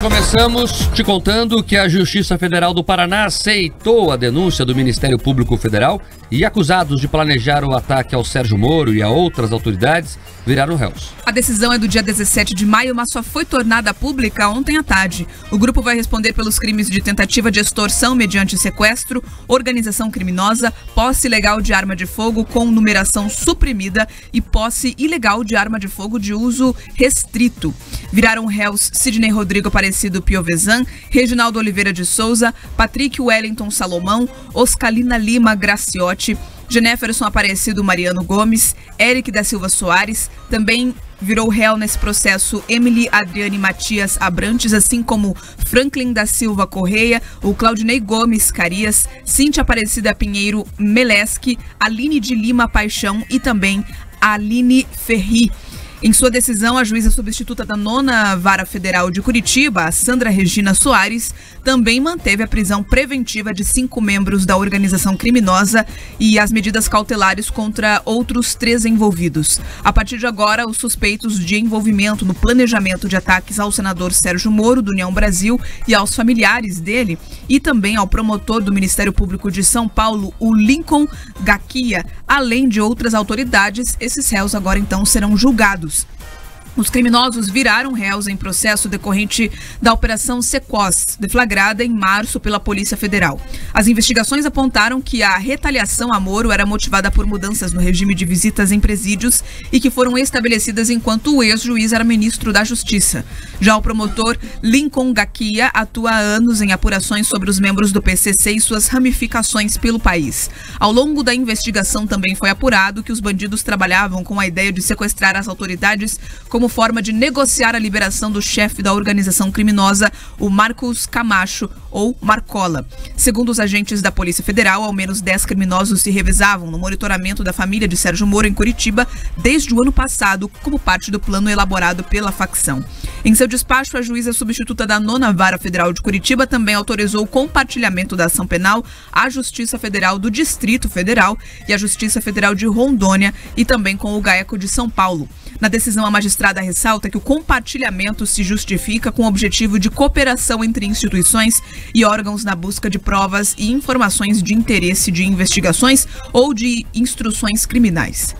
Começamos te contando que a Justiça Federal do Paraná aceitou a denúncia do Ministério Público Federal e acusados de planejar o ataque ao Sérgio Moro e a outras autoridades viraram réus. A decisão é do dia 17 de maio, mas só foi tornada pública ontem à tarde. O grupo vai responder pelos crimes de tentativa de extorsão mediante sequestro, organização criminosa, posse ilegal de arma de fogo com numeração suprimida e posse ilegal de arma de fogo de uso restrito. Viraram réus Sidney Rodrigo Aparecido Piovesan, Reginaldo Oliveira de Souza, Patrick Wellington Salomão, Oscalina Lima Graciotti, Jeneferson Aparecido Mariano Gomes, Eric da Silva Soares. Também virou réu nesse processo Emily Adriane Matias Abrantes, assim como Franklin da Silva Correia, o Claudinei Gomes Carias, Cíntia Aparecida Pinheiro Melesque, Aline de Lima Paixão e também Aline Ferri. Em sua decisão, a juíza substituta da 9ª Vara Federal de Curitiba, Sandra Regina Soares, também manteve a prisão preventiva de 5 membros da organização criminosa e as medidas cautelares contra outros 3 envolvidos. A partir de agora, os suspeitos de envolvimento no planejamento de ataques ao senador Sérgio Moro, do União Brasil, e aos familiares dele, e também ao promotor do Ministério Público de São Paulo, o Lincoln Gaquia, além de outras autoridades, esses réus agora então serão julgados. Os criminosos viraram réus em processo decorrente da Operação Sequoia, deflagrada em março pela Polícia Federal. As investigações apontaram que a retaliação a Moro era motivada por mudanças no regime de visitas em presídios e que foram estabelecidas enquanto o ex-juiz era ministro da Justiça. Já o promotor Lincoln Gaquia atua há anos em apurações sobre os membros do PCC e suas ramificações pelo país. Ao longo da investigação também foi apurado que os bandidos trabalhavam com a ideia de sequestrar as autoridades como forma de negociar a liberação do chefe da organização criminosa, o Marcos Camacho, ou Marcola. Segundo os agentes da Polícia Federal, ao menos 10 criminosos se revezavam no monitoramento da família de Sérgio Moro em Curitiba desde o ano passado, como parte do plano elaborado pela facção. Em seu despacho, a juíza substituta da 9ª Vara Federal de Curitiba também autorizou o compartilhamento da ação penal à Justiça Federal do Distrito Federal e à Justiça Federal de Rondônia e também com o GAECO de São Paulo. Na decisão, a magistrada ressalta que o compartilhamento se justifica com o objetivo de cooperação entre instituições e órgãos na busca de provas e informações de interesse de investigações ou de instruções criminais.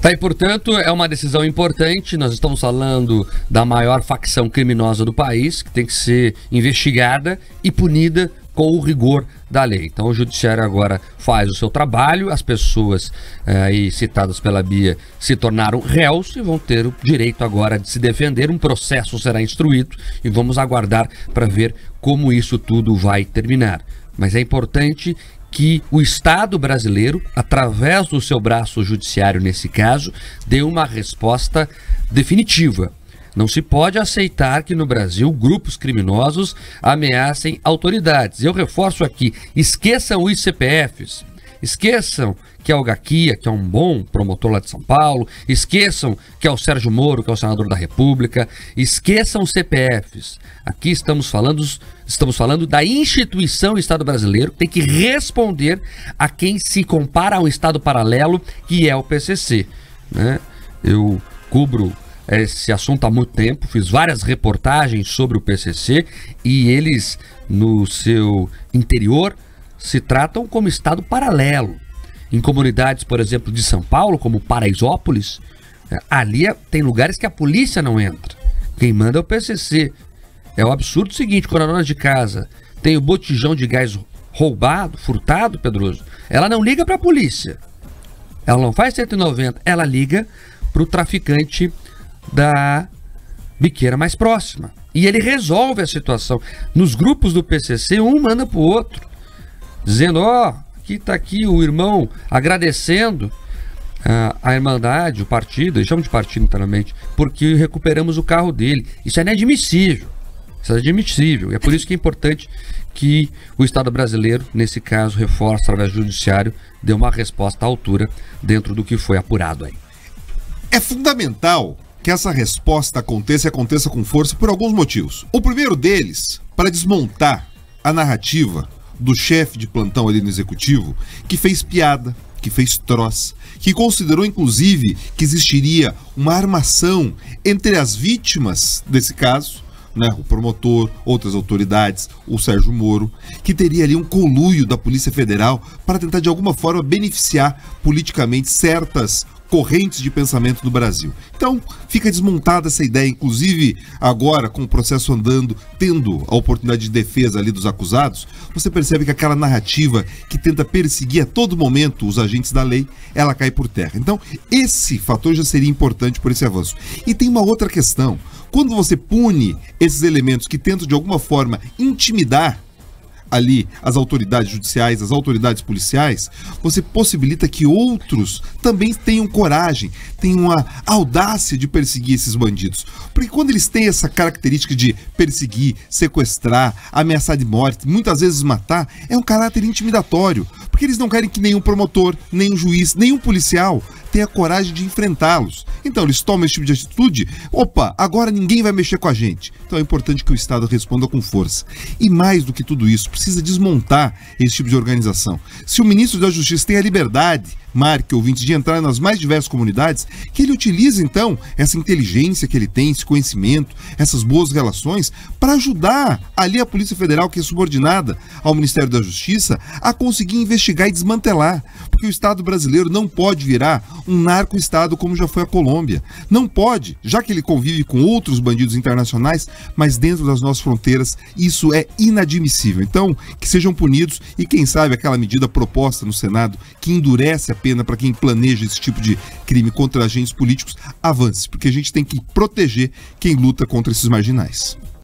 Tá, e portanto é uma decisão importante. Nós estamos falando da maior facção criminosa do país, que tem que ser investigada e punida com o rigor da lei. Então o judiciário agora faz o seu trabalho, as pessoas aí citadas pela Bia se tornaram réus e vão ter o direito agora de se defender, um processo será instruído e vamos aguardar para ver como isso tudo vai terminar. Mas é importante que o Estado brasileiro, através do seu braço judiciário nesse caso, dê uma resposta definitiva. Não se pode aceitar que no Brasil grupos criminosos ameacem autoridades. Eu reforço aqui, esqueçam os CPFs, esqueçam que é o Gaquia, que é um bom promotor lá de São Paulo, esqueçam que é o Sérgio Moro, que é o senador da República, esqueçam os CPFs. Aqui estamos falando da instituição Estado brasileiro, que tem que responder a quem se compara a um Estado paralelo, que é o PCC, né? Eu cubro esse assunto há muito tempo, fiz várias reportagens sobre o PCC e eles, no seu interior, se tratam como Estado paralelo. Em comunidades, por exemplo, de São Paulo, como Paraisópolis, ali tem lugares que a polícia não entra. Quem manda é o PCC. É o absurdo seguinte, quando a dona de casa tem o botijão de gás roubado, furtado, Pedroso, ela não liga para a polícia. Ela não faz 190, ela liga para o traficante da biqueira mais próxima. E ele resolve a situação. Nos grupos do PCC, um manda pro outro, dizendo, aqui tá aqui o irmão agradecendo a Irmandade, o partido, eles chamam de partido internamente, porque recuperamos o carro dele. Isso é inadmissível. Isso é inadmissível. E é por isso que é importante que o Estado brasileiro, nesse caso, reforce através do judiciário, dê uma resposta à altura dentro do que foi apurado aí. É fundamental que essa resposta aconteça e aconteça com força por alguns motivos. O primeiro deles, para desmontar a narrativa do chefe de plantão ali no executivo, que fez piada, que fez troça, que considerou inclusive que existiria uma armação entre as vítimas desse caso né, o promotor, outras autoridades, o Sérgio Moro, que teria ali um conluio da Polícia Federal para tentar de alguma forma beneficiar politicamente certas correntes de pensamento do Brasil. Então, fica desmontada essa ideia, inclusive agora com o processo andando, tendo a oportunidade de defesa ali dos acusados, você percebe que aquela narrativa que tenta perseguir a todo momento os agentes da lei, ela cai por terra. Então, esse fator já seria importante por esse avanço. E tem uma outra questão. Quando você pune esses elementos que tentam de alguma forma intimidar ali as autoridades judiciais, as autoridades policiais, você possibilita que outros também tenham coragem, tenham a audácia de perseguir esses bandidos. Porque quando eles têm essa característica de perseguir, sequestrar, ameaçar de morte, muitas vezes matar, é um caráter intimidatório. Porque eles não querem que nenhum promotor, nenhum juiz, nenhum policial tenha coragem de enfrentá-los. Então eles tomam esse tipo de atitude, opa, agora ninguém vai mexer com a gente. Então é importante que o Estado responda com força. E mais do que tudo isso, precisa desmontar esse tipo de organização. Se o ministro da Justiça tem a liberdade, Marque, ouvinte, de entrar nas mais diversas comunidades, que ele utilize então essa inteligência que ele tem, esse conhecimento, essas boas relações, para ajudar ali a Polícia Federal, que é subordinada ao Ministério da Justiça, a conseguir investigar e desmantelar. Porque o Estado brasileiro não pode virar um narco-estado como já foi a Colômbia. Não pode, já que ele convive com outros bandidos internacionais, mas dentro das nossas fronteiras isso é inadmissível. Então, que sejam punidos e quem sabe aquela medida proposta no Senado que endurece a pena para quem planeja esse tipo de crime contra agentes políticos avance, porque a gente tem que proteger quem luta contra esses marginais.